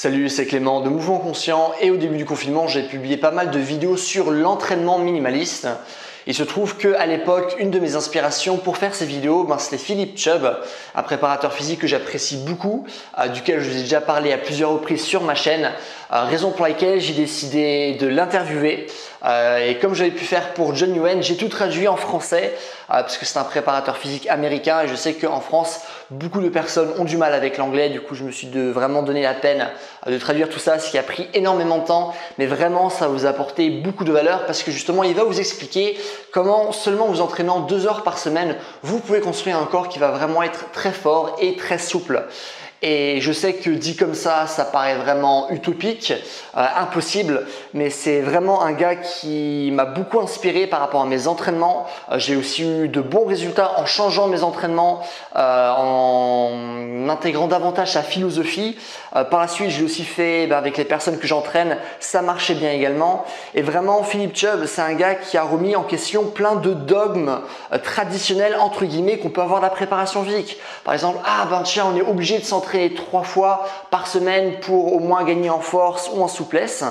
Salut, c'est Clément de Mouvement Conscient et au début du confinement, j'ai publié pas mal de vidéos sur l'entraînement minimaliste. Il se trouve qu'à l'époque, une de mes inspirations pour faire ces vidéos, c'était Philip Chubb, un préparateur physique que j'apprécie beaucoup, duquel je vous ai déjà parlé à plusieurs reprises sur ma chaîne, raison pour laquelle j'ai décidé de l'interviewer. Et comme j'avais pu faire pour John Nguyen, j'ai tout traduit en français parce que c'est un préparateur physique américain et je sais qu'en France, beaucoup de personnes ont du mal avec l'anglais. Du coup, je me suis vraiment donné la peine de traduire tout ça, ce qui a pris énormément de temps. Mais vraiment, ça va vous apporter beaucoup de valeur parce que justement, il va vous expliquer comment seulement vous entraînant 2 heures par semaine, vous pouvez construire un corps qui va vraiment être très fort et très souple. Et je sais que dit comme ça paraît vraiment utopique, impossible, mais c'est vraiment un gars qui m'a beaucoup inspiré par rapport à mes entraînements. J'ai aussi eu de bons résultats en changeant mes entraînements, en intégrant davantage sa philosophie. Par la suite, j'ai aussi fait avec les personnes que j'entraîne, ça marchait bien également. Et vraiment, Philip Chubb, c'est un gars qui a remis en question plein de dogmes traditionnels entre guillemets qu'on peut avoir de la préparation physique. Par exemple, tiens, on est obligé de s'entraîner 3 fois par semaine pour au moins gagner en force ou en souplesse.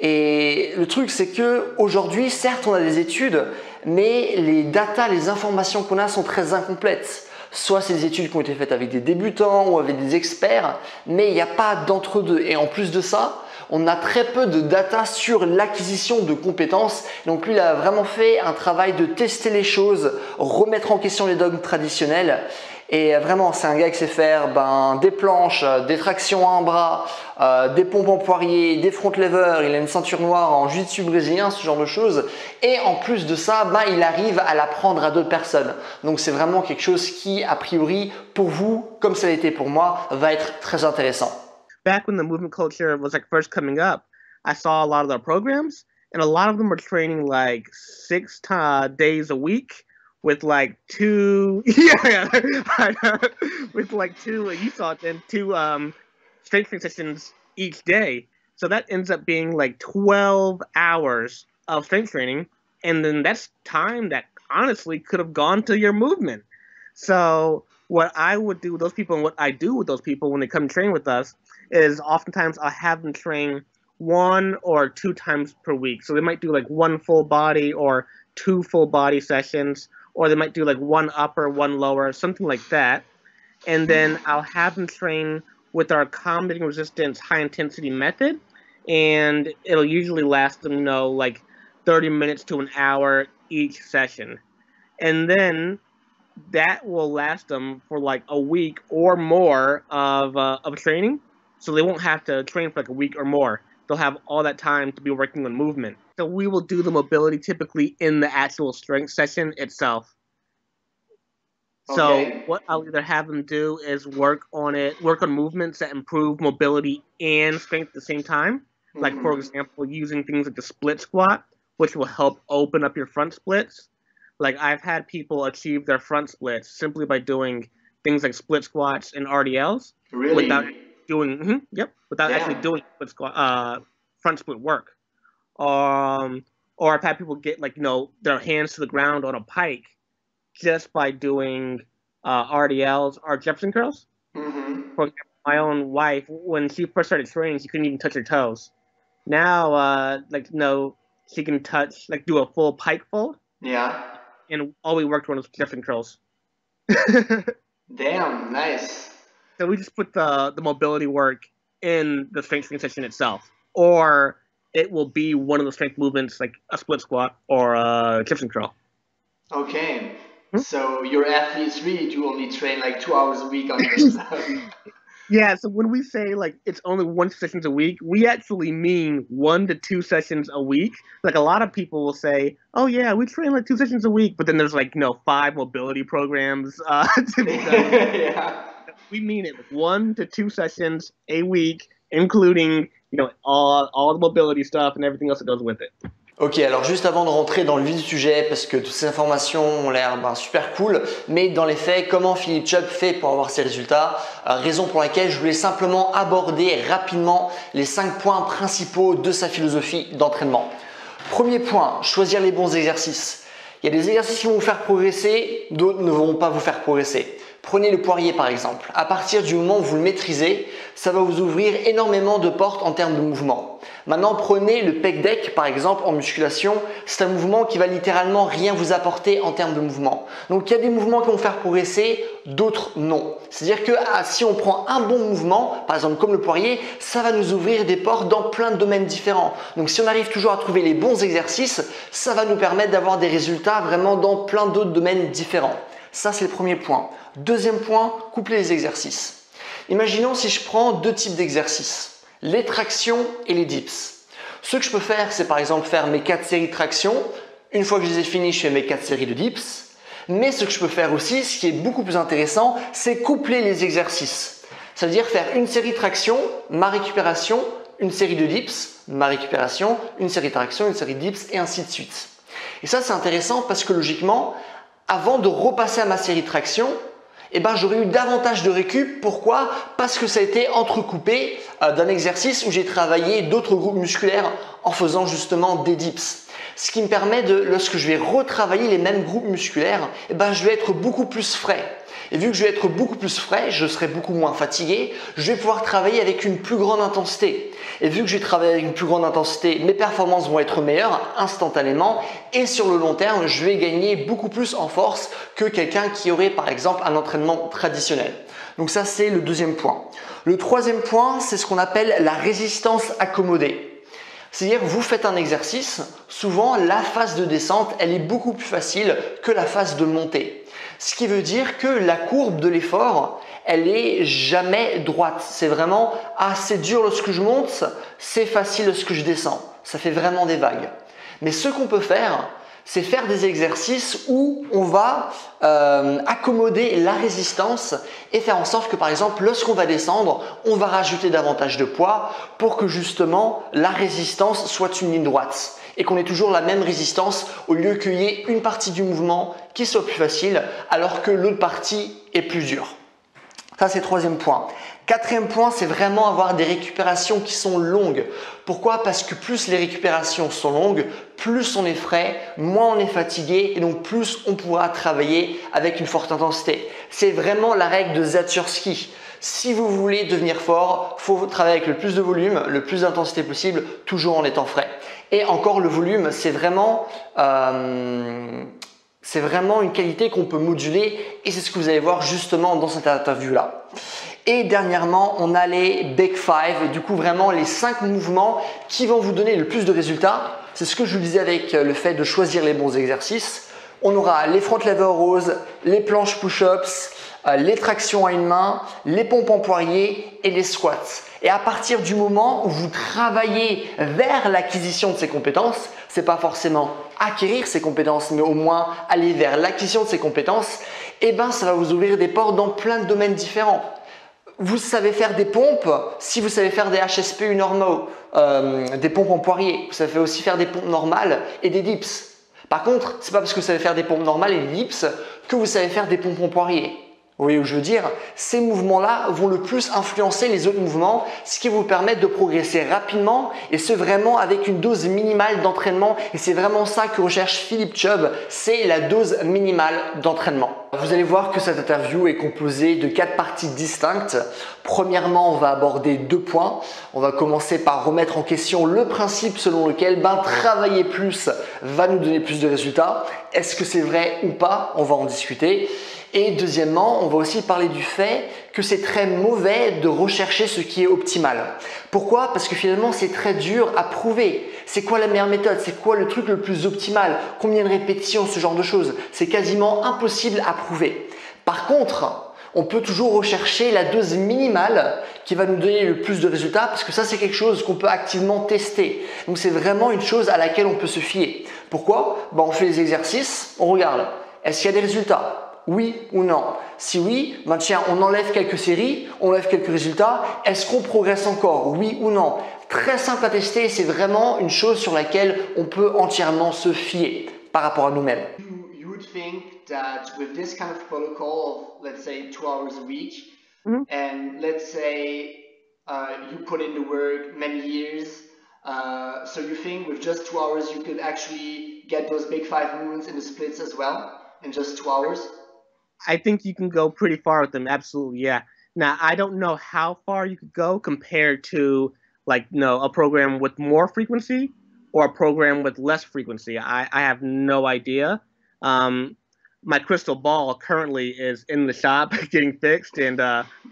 Et le truc, c'est que aujourd'hui, certes, on a des études, mais les datas, les informations qu'on a sont très incomplètes. Soit c'est des études qui ont été faites avec des débutants ou avec des experts, mais il n'y a pas d'entre-deux. Et en plus de ça, on a très peu de data sur l'acquisition de compétences. Donc lui, il a vraiment fait un travail de tester les choses, remettre en question les dogmes traditionnels. Et vraiment, c'est un gars qui sait faire des planches, des tractions à un bras, des pompes en poirier, des front levers. Il a une ceinture noire en jiu-jitsu brésilien, ce genre de choses. Et en plus de ça, il arrive à l'apprendre à d'autres personnes. Donc c'est vraiment quelque chose qui, a priori, pour vous, comme ça l'a été pour moi, va être très intéressant. Back when the movement culture was first coming up, I saw a lot of their programs, and a lot of them were training 6 days a week with 2, with 2, you saw it then, 2 strength training sessions each day. So that ends up being 12 hours of strength training, and then that's time that honestly could have gone to your movement. So what I would do with those people and what I do with those people when they come train with us is oftentimes I'll have them train 1 or 2 times per week. So they might do 1 full body or 2 full body sessions, or they might do 1 upper, 1 lower, something like that. And then I'll have them train with our accommodating resistance high intensity method, and it'll usually last them 30 minutes to an hour each session. And then that will last them for a week or more of training. So they won't have to train for a week or more. They'll have all that time to be working on movement. So we will do the mobility typically in the actual strength session itself. So what I'll either have them do is work on movements that improve mobility and strength at the same time. For example, using things like the split squat, which will help open up your front splits. I've had people achieve their front splits simply by doing things like split squats and RDLs. Really? Without doing, without actually doing split squat, front split work. Or I've had people get their hands to the ground on a pike just by doing RDLs or Jefferson curls. For example, my own wife, when she first started training, she couldn't even touch her toes. Now, she can touch, do a full pike fold. Yeah. And all we worked on was Jefferson curls. Damn, nice. So we just put the mobility work in the strength training session itself. Or it will be one of the strength movements, like a split squat or a Jefferson curl. Okay. So your athletes really do only train 2 hours a week on this stuff. Yeah, so when we say it's only 1 sessions a week, we actually mean 1 to 2 sessions a week. A lot of people will say, "Oh yeah, we train 2 sessions a week," but then there's 5 mobility programs to be done. Yeah. We mean it 1 to 2 sessions a week, including all the mobility stuff and everything else that goes with it. Ok, alors juste avant de rentrer dans le vif du sujet, parce que toutes ces informations ont l'air super cool, mais dans les faits, comment Philip Chubb fait pour avoir ces résultats? Raison pour laquelle je voulais simplement aborder rapidement les 5 points principaux de sa philosophie d'entraînement. Premier point, choisir les bons exercices. Il y a des exercices qui vont vous faire progresser, d'autres ne vont pas vous faire progresser. Prenez le poirier par exemple. À partir du moment où vous le maîtrisez, ça va vous ouvrir énormément de portes en termes de mouvement. Maintenant, prenez le pec deck par exemple en musculation, c'est un mouvement qui va littéralement rien vous apporter en termes de mouvement. Donc il y a des mouvements qui vont faire progresser, d'autres non. C'est-à-dire que si on prend un bon mouvement, par exemple comme le poirier, ça va nous ouvrir des portes dans plein de domaines différents. Donc si on arrive toujours à trouver les bons exercices, ça va nous permettre d'avoir des résultats vraiment dans plein d'autres domaines différents. Ça c'est le premier point. Deuxième point, coupler les exercices. Imaginons si je prends deux types d'exercices, les tractions et les dips. Ce que je peux faire, c'est par exemple faire mes 4 séries de tractions. Une fois que je les ai finies, je fais mes 4 séries de dips. Mais ce que je peux faire aussi, ce qui est beaucoup plus intéressant, c'est coupler les exercices. Ça veut dire faire une série de tractions, ma récupération, une série de dips, ma récupération, une série de tractions, une série de dips et ainsi de suite. Et ça, c'est intéressant parce que logiquement, avant de repasser à ma série de tractions, j'aurais eu davantage de récup. Pourquoi? Parce que ça a été entrecoupé d'un exercice où j'ai travaillé d'autres groupes musculaires en faisant justement des dips. Ce qui me permet lorsque je vais retravailler les mêmes groupes musculaires, je vais être beaucoup plus frais. Et vu que je vais être beaucoup plus frais, je serai beaucoup moins fatigué, je vais pouvoir travailler avec une plus grande intensité. Et vu que je vais travailler avec une plus grande intensité, mes performances vont être meilleures instantanément et sur le long terme, je vais gagner beaucoup plus en force que quelqu'un qui aurait par exemple un entraînement traditionnel. Donc ça, c'est le deuxième point. Le troisième point, c'est ce qu'on appelle la résistance accommodée. C'est-à-dire, vous faites un exercice, souvent la phase de descente, elle est beaucoup plus facile que la phase de montée. Ce qui veut dire que la courbe de l'effort, elle est jamais droite. C'est vraiment c'est dur lorsque je monte, c'est facile lorsque je descends. Ça fait vraiment des vagues. Mais ce qu'on peut faire, c'est faire des exercices où on va accommoder la résistance et faire en sorte que par exemple, lorsqu'on va descendre, on va rajouter davantage de poids pour que justement la résistance soit une ligne droite et qu'on ait toujours la même résistance au lieu qu'il y ait une partie du mouvement qui soit plus facile alors que l'autre partie est plus dure. Ça, c'est le troisième point. Quatrième point, c'est vraiment avoir des récupérations qui sont longues. Pourquoi? Parce que plus les récupérations sont longues, plus on est frais, moins on est fatigué et donc plus on pourra travailler avec une forte intensité. C'est vraiment la règle de Zatsurski. Si vous voulez devenir fort, il faut travailler avec le plus de volume, le plus d'intensité possible, toujours en étant frais. Et encore, le volume, c'est vraiment une qualité qu'on peut moduler et c'est ce que vous allez voir justement dans cette interview-là. Et dernièrement, on a les Big Five, du coup vraiment les 5 mouvements qui vont vous donner le plus de résultats. C'est ce que je vous disais avec le fait de choisir les bons exercices. On aura les front lever roses, les planches push-ups, les tractions à une main, les pompes en poirier et les squats. Et à partir du moment où vous travaillez vers l'acquisition de ces compétences, c'est pas forcément acquérir ces compétences, mais au moins aller vers l'acquisition de ces compétences, ça va vous ouvrir des portes dans plein de domaines différents. Vous savez faire des pompes, si vous savez faire des HSP normaux, des pompes en poirier, vous savez aussi faire des pompes normales et des dips. Par contre, c'est pas parce que vous savez faire des pompes normales et des dips que vous savez faire des pompes en poirier. Vous voyez où je veux dire? Ces mouvements-là vont le plus influencer les autres mouvements, ce qui vous permet de progresser rapidement et ce vraiment avec une dose minimale d'entraînement. Et c'est vraiment ça que recherche Philip Chubb, c'est la dose minimale d'entraînement. Vous allez voir que cette interview est composée de 4 parties distinctes. Premièrement, on va aborder 2 points. On va commencer par remettre en question le principe selon lequel travailler plus va nous donner plus de résultats. Est-ce que c'est vrai ou pas? On va en discuter. Et deuxièmement, on va aussi parler du fait que c'est très mauvais de rechercher ce qui est optimal. Pourquoi? Parce que finalement, c'est très dur à prouver. C'est quoi la meilleure méthode? C'est quoi le truc le plus optimal? Combien de répétitions? Ce genre de choses. C'est quasiment impossible à prouver. Par contre, on peut toujours rechercher la dose minimale qui va nous donner le plus de résultats parce que ça, c'est quelque chose qu'on peut activement tester. Donc, c'est vraiment une chose à laquelle on peut se fier. Pourquoi? On fait les exercices, on regarde. Est-ce qu'il y a des résultats? Oui ou non? Si oui, tiens, on enlève quelques séries, on enlève quelques résultats. Est-ce qu'on progresse encore? Oui ou non? Très simple à tester, c'est vraiment une chose sur laquelle on peut entièrement se fier par rapport à nous-mêmes. You would think that with this kind of protocol of, let's say, 2 hours a week, and let's say you put in the work many years, so you think with just 2 hours you could actually get those big 5 movements in the splits as well in just 2 hours? I think you can go pretty far with them. Absolutely, yeah. Now, I don't know how far you could go compared to like a program with more frequency or a program with less frequency. I have no idea. Um, my crystal ball currently is in the shop getting fixed, and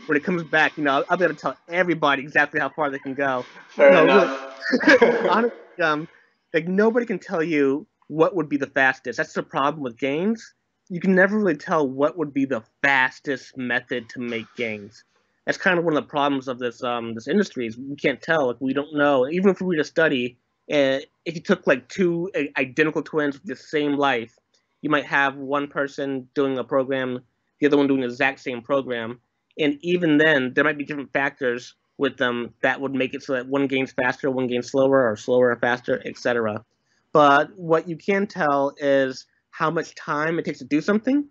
when it comes back, I'll be able to tell everybody exactly how far they can go. Fair No, really, enough. honestly, like nobody can tell you what would be the fastest. That's the problem with games. You can never really tell what would be the fastest method to make games. That's kind of one of the problems of this industry is we can't tell. Like we don't know. Even if we were to study, if you took like two identical twins with the same life, you might have one person doing a program, the other one doing the exact same program, and even then there might be different factors with them that would make it so that one gains faster, one gains slower, or slower and faster, etc. But what you can tell is how much time it takes to do something,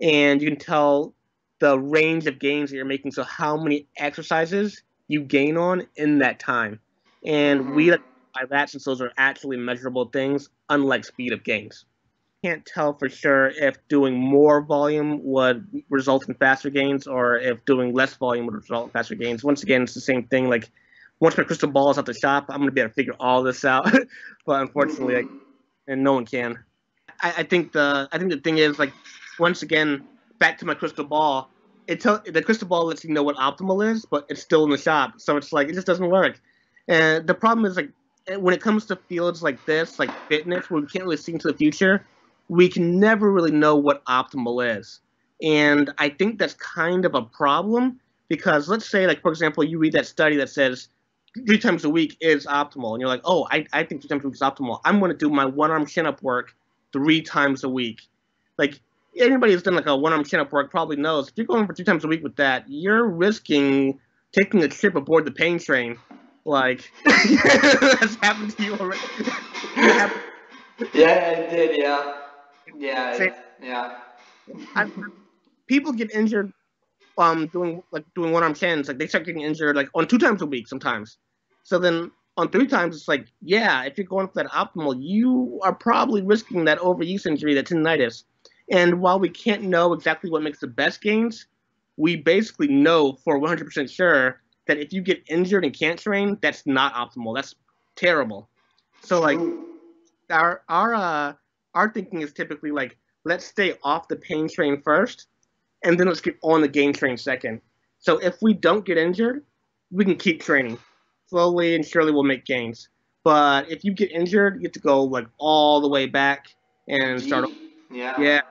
and you can tell the range of gains that you're making, so how many exercises you gain on in that time. And we like by that since those are actually measurable things, unlike speed of gains. Can't tell for sure if doing more volume would result in faster gains or if doing less volume would result in faster gains. Once again, it's the same thing. Like once my crystal ball is at the shop, I'm gonna be able to figure all this out. But unfortunately, and no one can. I think the thing is like once again back to my crystal ball. The crystal ball lets you know what optimal is, but it's still in the shop, so it's like it just doesn't work. And the problem is like when it comes to fields like this, like fitness, where we can't really see into the future, we can never really know what optimal is. And I think that's kind of a problem because let's say like for example you read that study that says 3 times a week is optimal, and you're like, oh, I think 3 times a week is optimal. I'm going to do my one-arm chin-up work 3 times a week. Like anybody who's done like a one-arm chin-up work probably knows if you're going for 3 times a week with that, you're risking taking a trip aboard the pain train. Like that's happened to you already. Yeah, it did. Yeah, Say, yeah. people get injured doing one-arm chins. Like they start getting injured like on 2 times a week sometimes. So then on 3 times, it's like, yeah, if you're going for that optimal, you are probably risking that overuse injury, that tendinitis. And while we can't know exactly what makes the best gains, we basically know for 100% sure that if you get injured and can't train, that's not optimal. That's terrible. So like our thinking is typically like, let's stay off the pain train first, and then let's get on the gain train second. So if we don't get injured, we can keep training. Slowly and surely we'll make gains. But if you get injured, you have to go like all the way back and start. Yeah,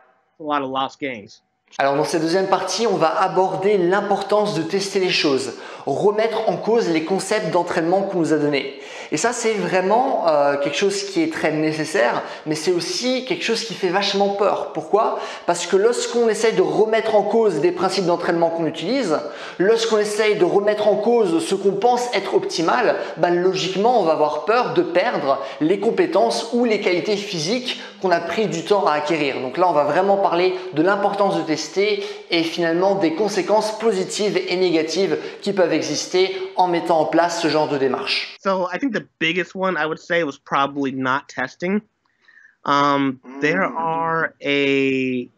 a lot of lost gains. Alors dans cette deuxième partie, on va aborder l'importance de tester les choses, remettre en cause les concepts d'entraînement qu'on nous a donnés. Et ça, c'est vraiment quelque chose qui est très nécessaire, mais c'est aussi quelque chose qui fait vachement peur. Pourquoi? Parce que lorsqu'on essaye de remettre en cause des principes d'entraînement qu'on utilise, lorsqu'on essaye de remettre en cause ce qu'on pense être optimal, logiquement, on va avoir peur de perdre les compétences ou les qualités physiques qu'on a pris du temps à acquérir. Donc là, on va vraiment parler de l'importance de tester et finalement des conséquences positives et négatives qui peuvent exister en mettant en place ce genre de démarche. So I think the biggest one I would say was probably not testing. There are a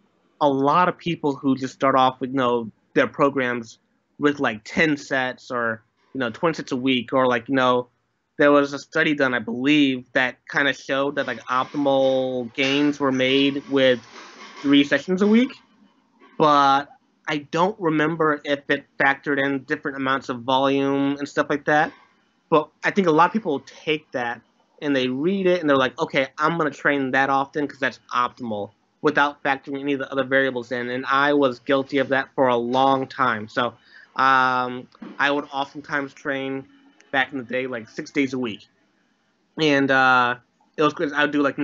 lot of people who just start off with their programs with like 10 sets or 20 sets a week, or like there was a study done, I believe, that kind of showed that like optimal gains were made with 3 sessions a week, but I don't remember if it factored in different amounts of volume and stuff like that. But I think a lot of people take that and they read it and they're like, okay, I'm going to train that often because that's optimal, without factoring any of the other variables in. And I was guilty of that for a long time. So I would oftentimes train back in the day like 6 days a week. And it was good. I would do like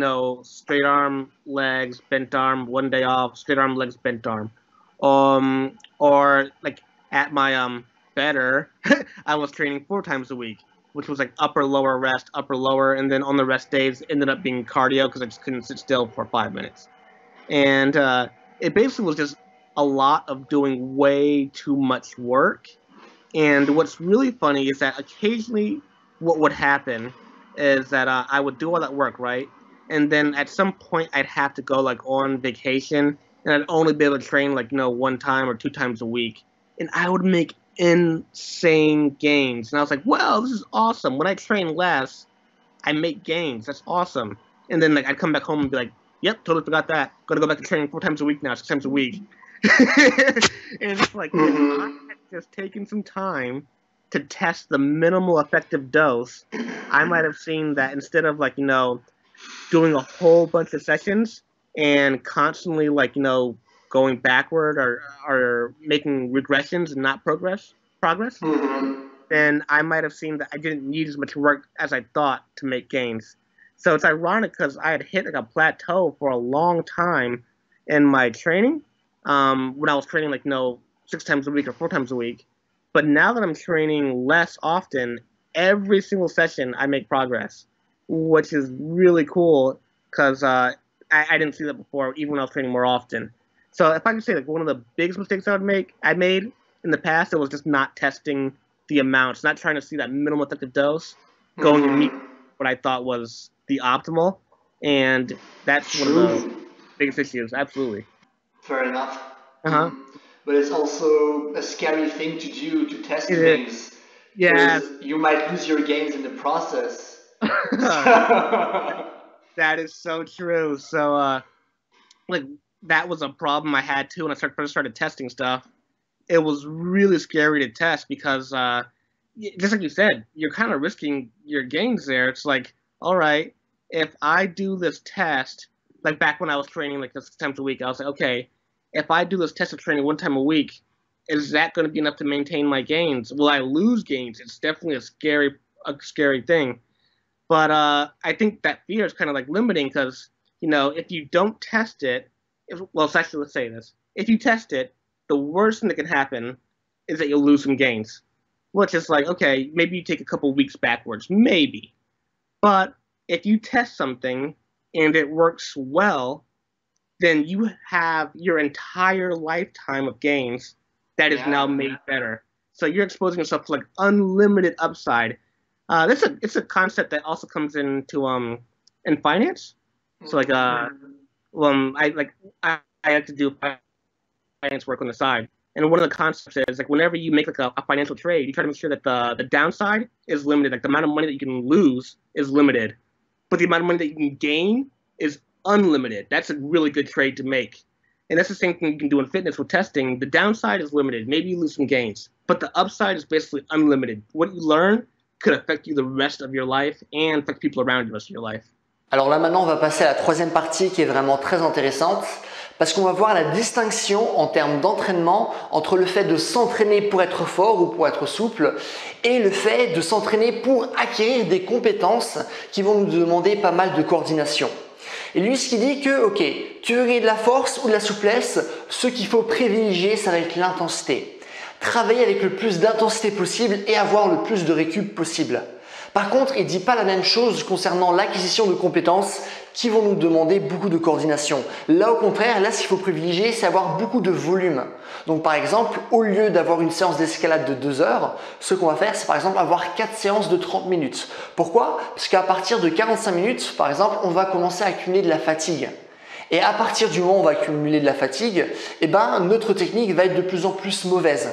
straight arm, legs, bent arm, 1 day off, straight arm, legs, bent arm. Or like at my better, I was training 4 times a week, which was like upper, lower, rest, upper, lower, and then on the rest days ended up being cardio because I just couldn't sit still for 5 minutes. And it basically was just a lot of doing way too much work. And what's really funny is that occasionally what would happen is that I would do all that work, right? And then at some point I'd have to go like on vacation, and I'd only be able to train like 1 time or 2 times a week. and I would make insane gains. And I was like, well, this is awesome. When I train less, I make gains. That's awesome. And then like I'd come back home and be like, yep, totally forgot that. Gotta go back to training 4 times a week now, 6 times a week. And it's like, if I had just taken some time to test the minimal effective dose, I might have seen that instead of like, doing a whole bunch of sessions and constantly like, going backward or making regressions and not progress, then I might have seen that I didn't need as much work as I thought to make gains. So it's ironic because I had hit like a plateau for a long time in my training when I was training like 6 times a week or 4 times a week. But now that I'm training less often, every single session I make progress, which is really cool because I didn't see that before, even when I was training more often. So if I could say like one of the biggest mistakes I made in the past, it was just not testing the amounts, not trying to see that minimal effective dose, going to meet what I thought was the optimal, and that's one of the biggest issues. Absolutely. Fair enough. Uh-huh. But it's also a scary thing to do, to test It things. is. Yeah. You might lose your gains in the process. That is so true. So, like, that was a problem I had too when I first started testing stuff. It was really scary to test because, just like you said, you're kind of risking your gains there. It's like, all right, if I do this test, like back when I was training like 6 times a week, I was like, okay, if I do this test of training 1 time a week, is that going to be enough to maintain my gains? Will I lose gains? It's definitely a scary thing. But I think that fear is kind of like limiting because, if you don't test it, let's say this. If you test it, the worst thing that can happen is that you'll lose some gains. Which is like, okay, maybe you take a couple weeks backwards, maybe. But if you test something and it works well, then you have your entire lifetime of gains that is now made better. So you're exposing yourself to like unlimited upside. It's a concept that also comes into in finance. So like I like to do finance work on the side, and one of the concepts is like whenever you make like a financial trade, you try to make sure that the downside is limited. Like the amount of money that you can lose is limited, but the amount of money that you can gain is unlimited. That's a really good trade to make. And that's the same thing you can do in fitness with testing. The downside is limited. Maybe you lose some gains, but the upside is basically unlimited. What you learn could affect you the rest of your life and affect people around you the rest of your life. Alors là maintenant on va passer à la troisième partie qui est vraiment très intéressante parce qu'on va voir la distinction en termes d'entraînement entre le fait de s'entraîner pour être fort ou pour être souple et le fait de s'entraîner pour acquérir des compétences qui vont nous demander pas mal de coordination. Et lui, ce qu'il dit que, ok, tu veux gagner de la force ou de la souplesse, ce qu'il faut privilégier, ça va être l'intensité. Travailler avec le plus d'intensité possible et avoir le plus de récup possible. Par contre, il ne dit pas la même chose concernant l'acquisition de compétences qui vont nous demander beaucoup de coordination. Là, au contraire, là, ce qu'il faut privilégier, c'est avoir beaucoup de volume. Donc, par exemple, au lieu d'avoir une séance d'escalade de 2 heures, ce qu'on va faire, c'est par exemple avoir 4 séances de 30 minutes. Pourquoi? Parce qu'à partir de 45 minutes, par exemple, on va commencer à accumuler de la fatigue. Et à partir du moment où on va accumuler de la fatigue, notre technique va être de plus en plus mauvaise.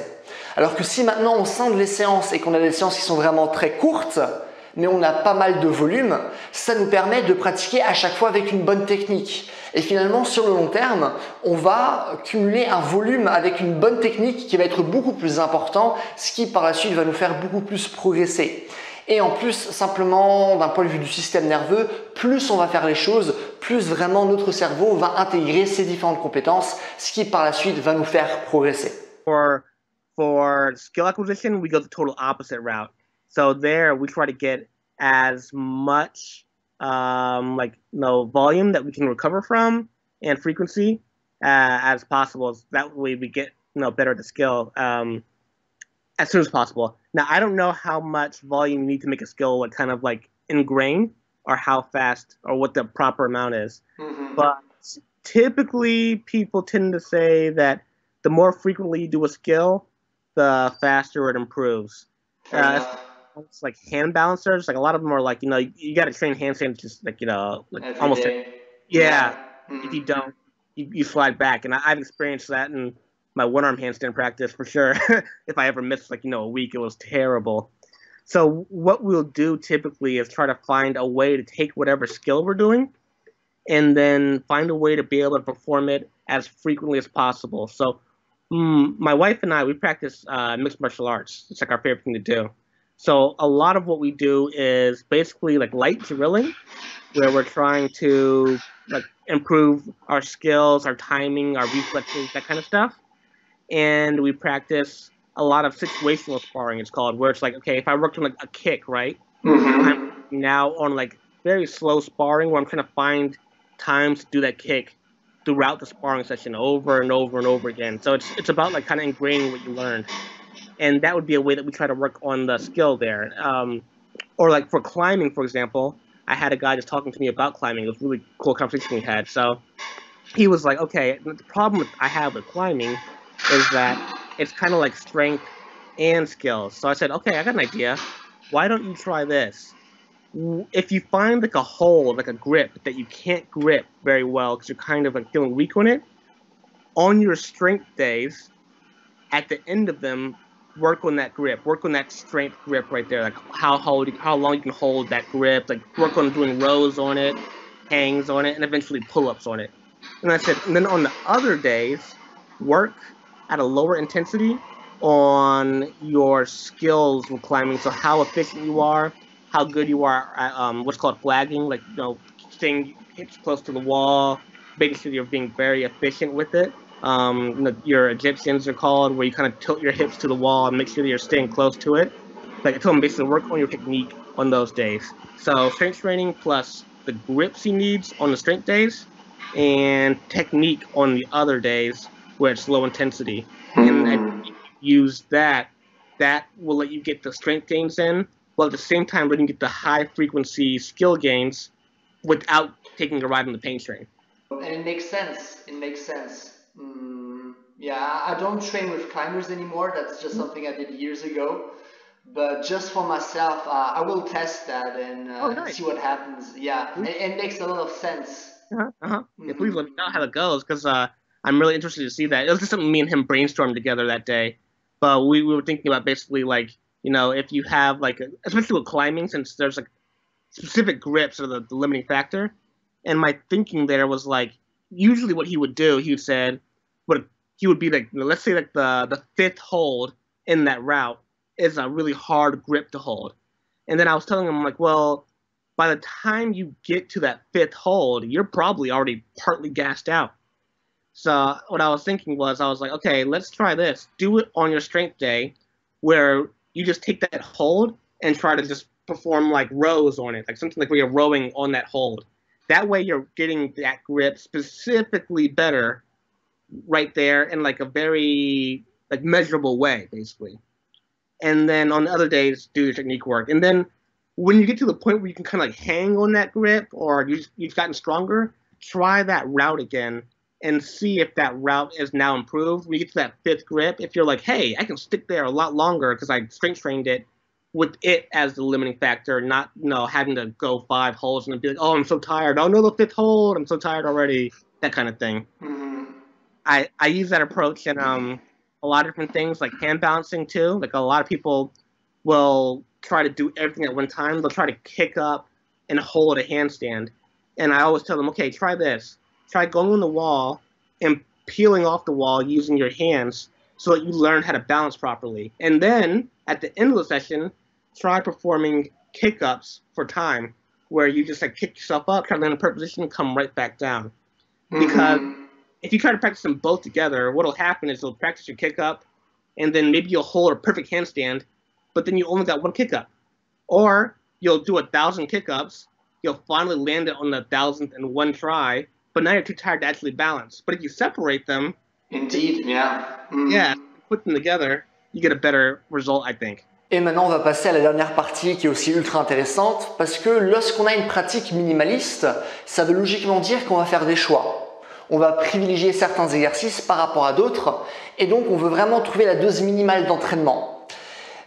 Alors que si maintenant on scinde les séances et qu'on a des séances qui sont vraiment très courtes, mais on a pas mal de volume, ça nous permet de pratiquer à chaque fois avec une bonne technique. Et finalement, sur le long terme, on va cumuler un volume avec une bonne technique qui va être beaucoup plus important, ce qui par la suite va nous faire beaucoup plus progresser. Et en plus, simplement d'un point de vue du système nerveux, plus on va faire les choses, plus vraiment notre cerveau va intégrer ces différentes compétences, ce qui par la suite va nous faire progresser. For skill acquisition, we go the total opposite route. So there, we try to get as much volume that we can recover from and frequency as possible. That way, we get better at the skill as soon as possible. Now, I don't know how much volume you need to make a skill kind of like ingrain, or how fast, or what the proper amount is. But typically, people tend to say that the more frequently you do a skill, the faster it improves. It's like hand balancers. Like a lot of them are like, you got to train handstands just like, like almost. Day. Yeah. If you don't, you slide back. And I've experienced that. And my one-arm handstand practice for sure. If I ever missed like, a week, it was terrible. So what we'll do typically is try to find a way to take whatever skill we're doing and then find a way to be able to perform it as frequently as possible. So my wife and I, we practice mixed martial arts. It's like our favorite thing to do. So a lot of what we do is basically like light drilling, where we're trying to like improve our skills, our timing, our reflexes, that kind of stuff. And we practice a lot of situational sparring, it's called, where it's like, okay, if I worked on like a kick, right? I'm now on like very slow sparring where I'm trying to find times to do that kick throughout the sparring session over and over and over again. So it's about like kind of ingraining what you learned. And that would be a way that we try to work on the skill there. Or like for climbing, for example, I had a guy just talking to me about climbing. It was a really cool conversation we had. So he was like, okay, the problem I have with climbing is that it's kind of like strength and skills. So I said, okay, I got an idea. Why don't you try this? If you find like a hold, like a grip that you can't grip very well because you're kind of like feeling weak on it, on your strength days, at the end of them, work on that grip, work on that strength grip right there, like how long you can hold that grip, like work on doing rows on it, hangs on it, and eventually pull-ups on it. And I said, and then on the other days, work at a lower intensity on your skills with climbing. So how efficient you are, how good you are at what's called flagging, like staying hips close to the wall, making sure you're being very efficient with it. Your Egyptians are called, where you kind of tilt your hips to the wall and make sure that you're staying close to it. Like I told them, basically work on your technique on those days. So strength training plus the grips he needs on the strength days and technique on the other days where it's low intensity. And use that will let you get the strength gains in, while at the same time letting you get the high frequency skill gains without taking a ride on the pain train. And it makes sense. It makes sense. Yeah, I don't train with climbers anymore. That's just something I did years ago. But just for myself, I will test that and nice. see what happens. Yeah, it makes a lot of sense. Yeah, please let me know how it goes, because I'm really interested to see that. It was just something me and him brainstormed together that day. But we were thinking about basically like, if you have like, especially with climbing, since there's like specific grips are the limiting factor. And my thinking there was like, usually what he would do, he would be like, let's say like the fifth hold in that route is a really hard grip to hold. And then I was telling him like, well, by the time you get to that fifth hold, you're probably already partly gassed out. So what I was thinking was, I was like, okay, let's try this. Do it on your strength day where you just take that hold and try to just perform like rows on it, like something like where you're rowing on that hold. That way you're getting that grip specifically better right there in like a very like measurable way, basically. And then on the other days, do your technique work. And then when you get to the point where you can kind of like hang on that grip, or you've gotten stronger, try that route again and see if that route is now improved. When you get to that fifth grip, if you're like, hey, I can stick there a lot longer because I strength trained it with it as the limiting factor, not having to go 5 holes and be like, oh, I'm so tired. Oh no, the fifth hold, I'm so tired already. That kind of thing. I use that approach in a lot of different things, like hand balancing too. Like a lot of people will try to do everything at one time. They'll try to kick up and hold a handstand. And I always tell them, okay, try this. Try going on the wall and peeling off the wall using your hands so that you learn how to balance properly. And then at the end of the session, try performing kick-ups for time, where you just like kick yourself up, try to land in a perfect position, and come right back down. Because if you try to practice them both together, what'll happen is you'll practice your kick-up, and then maybe you'll hold a perfect handstand, but then you only got one kick-up. Or you'll do 1,000 kick-ups, you'll finally land it on the 1,000th in one try, but now you're too tired to actually balance. But if you separate them, Indeed, yeah. Yeah, put them together, you get a better result, I think. Et maintenant, on va passer à la dernière partie qui est aussi ultra intéressante, parce que lorsqu'on a une pratique minimaliste, ça veut logiquement dire qu'on va faire des choix. On va privilégier certains exercices par rapport à d'autres, et donc on veut vraiment trouver la dose minimale d'entraînement.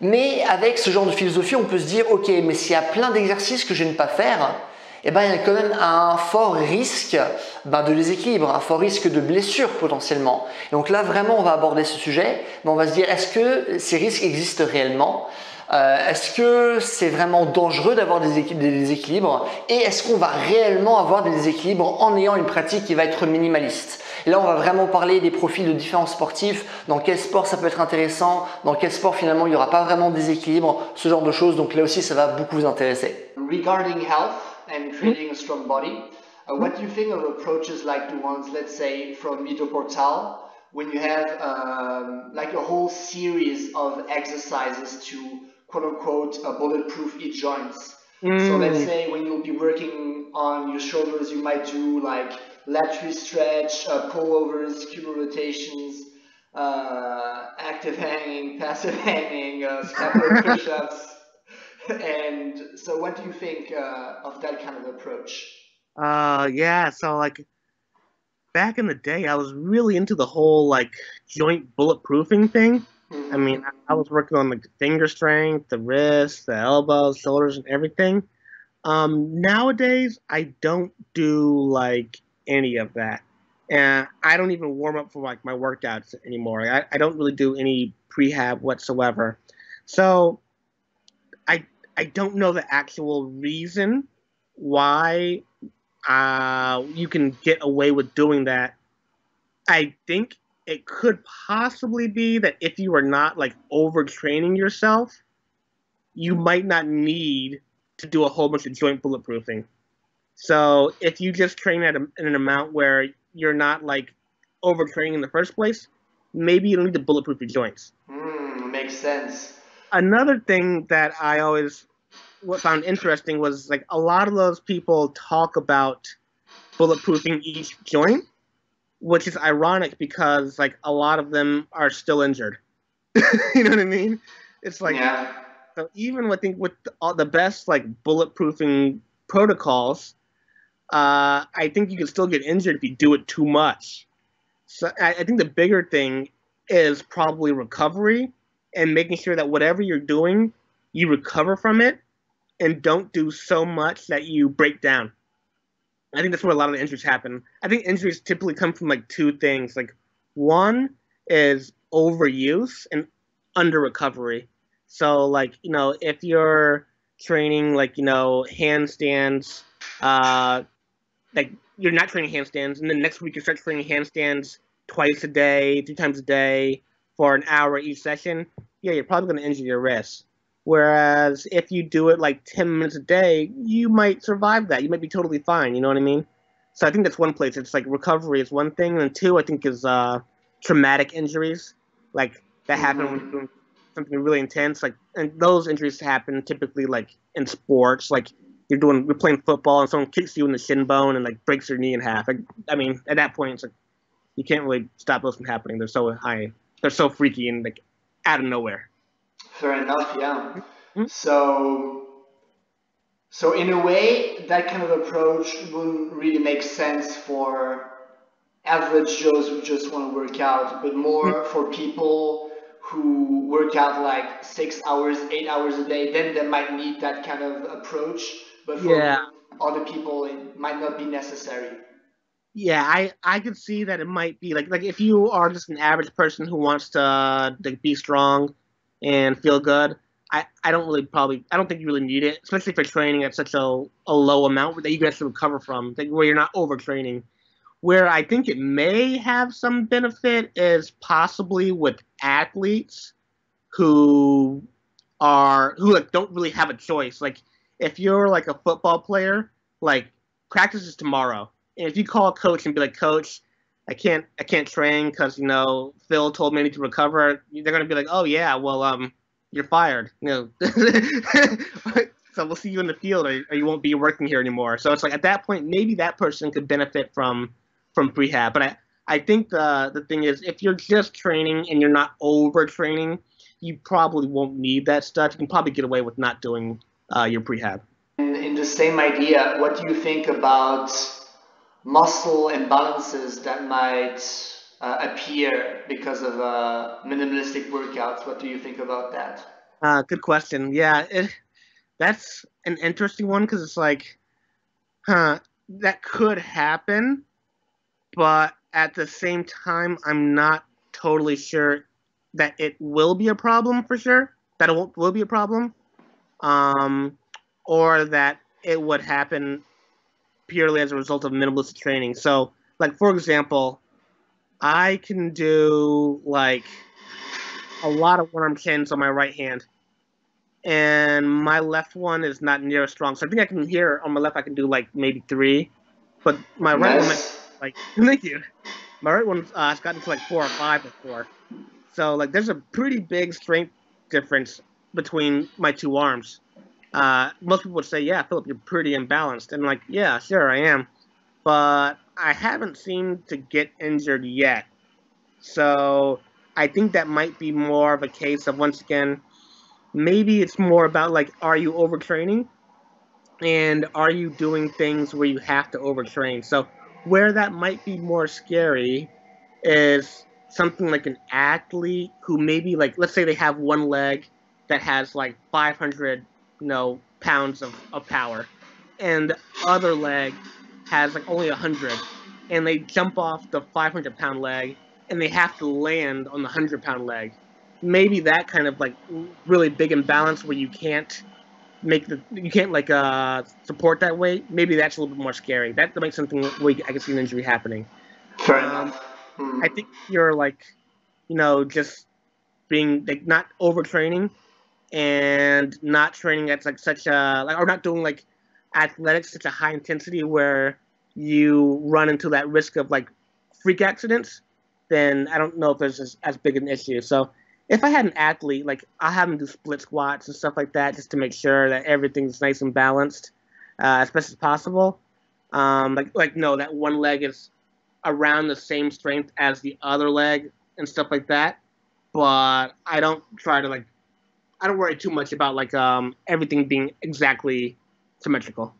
Mais avec ce genre de philosophie, on peut se dire, ok, mais s'il y a plein d'exercices que je n'aime pas faire, eh ben, il y a quand même un fort risque de déséquilibre, un fort risque de blessure potentiellement. Et donc là, vraiment, on va aborder ce sujet, mais on va se dire, est-ce que ces risques existent réellement? Est-ce que c'est vraiment dangereux d'avoir des déséquilibres? Et est-ce qu'on va réellement avoir des déséquilibres en ayant une pratique qui va être minimaliste? Et là, on va vraiment parler des profils de différents sportifs, dans quel sport ça peut être intéressant, dans quel sport finalement il n'y aura pas vraiment de déséquilibre, ce genre de choses. Donc là aussi, ça va beaucoup vous intéresser. Regarding health and creating a strong body, what do you think of approaches like the ones, let's say, from Mito Portal, when you have like a whole series of exercises to quote-unquote bulletproof each joints? So let's say when you'll be working on your shoulders, you might do like lateral stretch, pullovers, cube rotations, active hanging, passive hanging, scapular push-ups. And so what do you think of that kind of approach? Yeah, so like back in the day, I was really into the whole like joint bulletproofing thing. I mean, I was working on like the finger strength, the wrists, the elbows, shoulders, and everything. Nowadays, I don't do like any of that, and I don't even warm up for like my workouts anymore. I don't really do any prehab whatsoever. So I don't know the actual reason why you can get away with doing that. I think it could possibly be that if you are not like overtraining yourself, you might not need to do a whole bunch of joint bulletproofing. So if you just train at an amount where you're not like overtraining in the first place, maybe you don't need to bulletproof your joints. Makes sense. Another thing that I always found interesting was like a lot of those people talk about bulletproofing each joint, which is ironic because like a lot of them are still injured. You know what I mean? It's like, yeah. So even I think with all the best like bulletproofing protocols, I think you can still get injured if you do it too much. So I think the bigger thing is probably recovery and making sure that whatever you're doing, you recover from it and don't do so much that you break down. I think that's where a lot of the injuries happen. I think injuries typically come from like two things. Like one is overuse and under recovery. So like, you know, if you're training like, you know, handstands, like you're not training handstands and then next week you start training handstands twice a day, 3 times a day for an hour each session, yeah, you're probably going to injure your wrists. Whereas if you do it like 10 minutes a day, you might survive that. You might be totally fine. You know what I mean? So I think that's one place. It's like recovery is one thing. And two, I think is traumatic injuries. Like that happen when you're doing something really intense. Like, and those injuries happen typically like in sports. Like you're playing football and someone kicks you in the shin bone and like breaks your knee in half. Like, I mean, at that point, it's like you can't really stop those from happening. They're so high. They're so freaky and like out of nowhere. Fair enough, yeah. So in a way, that kind of approach wouldn't really make sense for average Joes who just want to work out, but more for people who work out like 6 hours, 8 hours a day, then they might need that kind of approach, but for other people, it might not be necessary. Yeah, I could see that it might be like if you are just an average person who wants to be strong and feel good, I don't think you really need it, especially for training at such a low amount that you can actually recover from, like, where you're not overtraining. Where I think it may have some benefit is possibly with athletes who like don't really have a choice. Like if you're like a football player, like practice is tomorrow. And if you call a coach and be like, Coach, I can't train because, you know, Phil told me I need to recover, they're gonna be like, oh yeah, well you're fired. You know, so we'll see you in the field, or you won't be working here anymore. So it's like at that point, maybe that person could benefit from prehab. But I think the thing is, if you're just training and you're not overtraining, you probably won't need that stuff. You can probably get away with not doing your prehab. In the same idea, what do you think about muscle imbalances that might appear because of minimalistic workouts? What do you think about that? Good question. Yeah, that's an interesting one because it's like That could happen, but at the same time, I'm not totally sure that it will be a problem for sure. That it will be a problem, or that it would happen purely as a result of minimalistic training. So, like for example, I can do like a lot of one-arm chins on my right hand, and my left one is not near as strong. So I think I can here on my left I can do like maybe 3, but my right one like thank you. My right one has gotten to like 4 or 5 before. So like there's a pretty big strength difference between my two arms. Most people would say, yeah, Philip, you're pretty imbalanced. And like, yeah, sure, I am. But I haven't seemed to get injured yet. So I think that might be more of a case of, once again, maybe it's more about like, are you overtraining? And are you doing things where you have to overtrain? So where that might be more scary is something like an athlete who maybe, like, let's say they have one leg that has like 500 pounds of power, and the other leg has like only 100, and they jump off the 500-pound leg and they have to land on the 100-pound leg. Maybe that kind of like really big imbalance where you can't like support that weight. Maybe that's a little bit more scary. That makes something where I can see an injury happening. I think you're like, just being like not overtraining and not training at like such a or not doing like athletics such a high intensity where you run into that risk of like freak accidents. Then I don't know if there's as big an issue. So if I had an athlete, like I'll have them do split squats and stuff like that just to make sure that everything's nice and balanced as best as possible. No, that one leg is around the same strength as the other leg and stuff like that. But I don't worry too much about like everything being exactly symmetrical.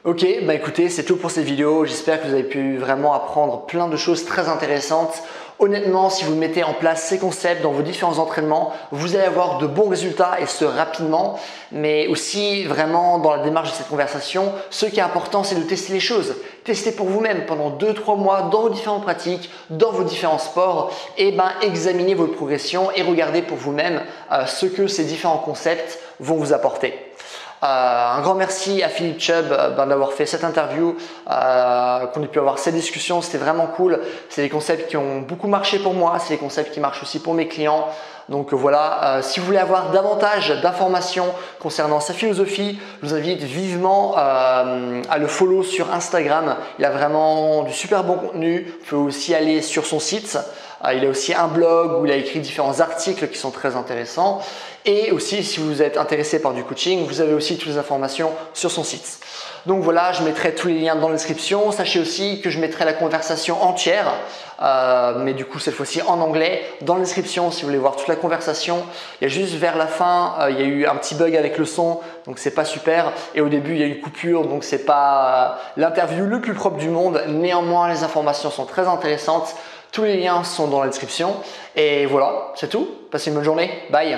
Ok, bah écoutez, c'est tout pour cette vidéo. J'espère que vous avez pu vraiment apprendre plein de choses très intéressantes. Honnêtement, si vous mettez en place ces concepts dans vos différents entraînements, vous allez avoir de bons résultats et ce rapidement. Mais aussi, vraiment, dans la démarche de cette conversation, ce qui est important, c'est de tester les choses. Testez pour vous-même pendant 2-3 mois dans vos différentes pratiques, dans vos différents sports et examinez votre progression et regardez pour vous-même ce que ces différents concepts vont vous apporter. Un grand merci à Philip Chubb d'avoir fait cette interview, qu'on ait pu avoir cette discussion, c'était vraiment cool. C'est des concepts qui ont beaucoup marché pour moi, c'est des concepts qui marchent aussi pour mes clients. Donc voilà, si vous voulez avoir davantage d'informations concernant sa philosophie, je vous invite vivement à le follow sur Instagram. Il a vraiment du super bon contenu. Vous pouvez aussi aller sur son site. Il a aussi un blog où il a écrit différents articles qui sont très intéressants. Et aussi, si vous êtes intéressé par du coaching, vous avez aussi toutes les informations sur son site. Donc voilà, je mettrai tous les liens dans la description. Sachez aussi que je mettrai la conversation entière, mais du coup cette fois-ci en anglais, dans la description si vous voulez voir toute la conversation. Il y a juste vers la fin, il y a eu un petit bug avec le son, donc c'est pas super. Et au début, il y a eu une coupure, donc c'est pas l'interview le plus propre du monde. Néanmoins, les informations sont très intéressantes. Tous les liens sont dans la description. Et voilà, c'est tout. Passez une bonne journée. Bye.